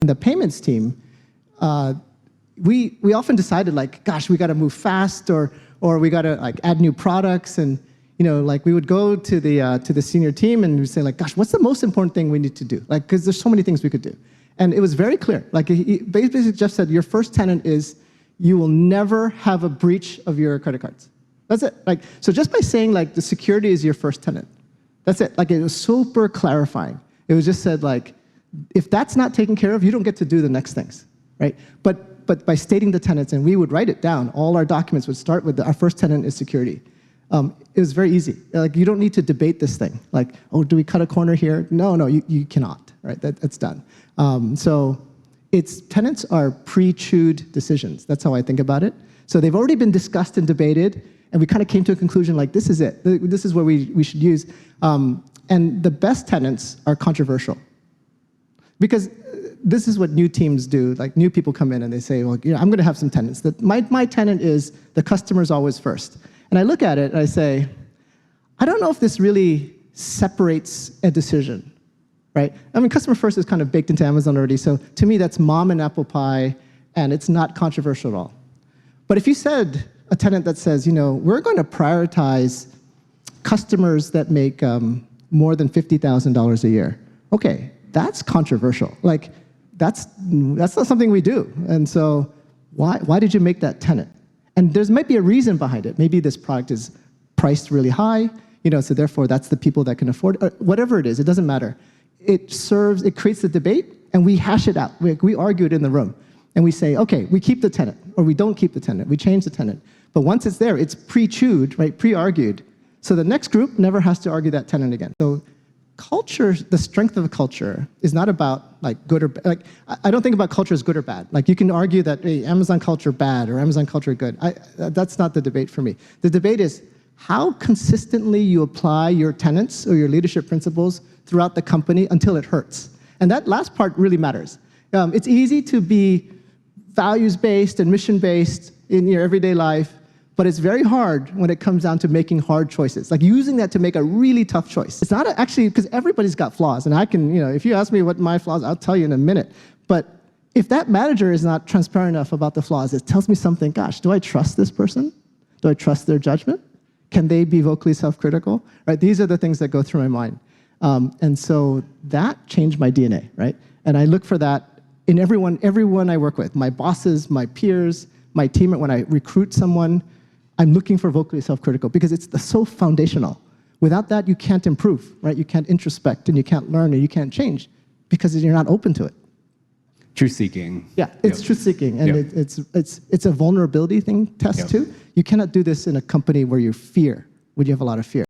In the payments team, we often decided like, gosh, we got to move fast, or we got to like add new products, and like we would go to the senior team and we'd say like, gosh, what's the most important thing we need to do? Like, because there's so many things we could do, and it was very clear. Like basically, Jeff said, your first tenet is you will never have a breach of your credit cards. That's it. Like, so just by saying like the security is your first tenet, that's it. Like, it was super clarifying. It was just said like, if that's not taken care of, you don't get to do the next things, right? But by stating the tenets, and we would write it down, all our documents would start with our first tenet is security. It was very easy. Like, you don't need to debate this thing. Like, oh, do we cut a corner here? No, you cannot, right? That's done. So tenets are pre-chewed decisions. That's how I think about it. So they've already been discussed and debated, and we kind of came to a conclusion like, this is it. This is what we should use. And the best tenets are controversial. Because this is what new teams do. Like, new people come in and they say, well, I'm going to have some tenets. My tenet is the customer's always first. And I look at it and I say, I don't know if this really separates a decision, right? I mean, customer first is kind of baked into Amazon already. So to me, that's mom and apple pie, and it's not controversial at all. But if you said a tenet that says, we're going to prioritize customers that make more than $50,000 a year, okay, that's controversial. Like, that's not something we do. And so why did you make that tenet? And there might be a reason behind it. Maybe this product is priced really high, so therefore that's the people that can afford it. Whatever it is, it doesn't matter. It creates the debate, and we hash it out. We argue it in the room. And we say, okay, we keep the tenet, or we don't keep the tenet. We change the tenet. But once it's there, it's pre-chewed, right, pre-argued. So the next group never has to argue that tenet again. So culture, the strength of a culture is not about like good or bad. Like, I don't think about culture as good or bad. Like, you can argue that, hey, Amazon culture bad or Amazon culture good. That's not the debate for me. The debate is how consistently you apply your tenets or your leadership principles throughout the company until it hurts. And that last part really matters. It's easy to be values-based and mission-based in your everyday life, but it's very hard when it comes down to making hard choices, like using that to make a really tough choice. It's not actually, because everybody's got flaws, and I can, if you ask me what my flaws, I'll tell you in a minute. But if that manager is not transparent enough about the flaws, it tells me something, gosh, do I trust this person? Do I trust their judgment? Can they be vocally self-critical? Right? These are the things that go through my mind. And so that changed my DNA, right? And I look for that in everyone I work with, my bosses, my peers, my team. When I recruit someone, I'm looking for vocally self-critical, because it's so foundational. Without that, you can't improve, right? You can't introspect, and you can't learn, and you can't change, because you're not open to it. Truth-seeking. Yeah, it's truth-seeking, and it's a vulnerability test too. You cannot do this in a company where you have a lot of fear.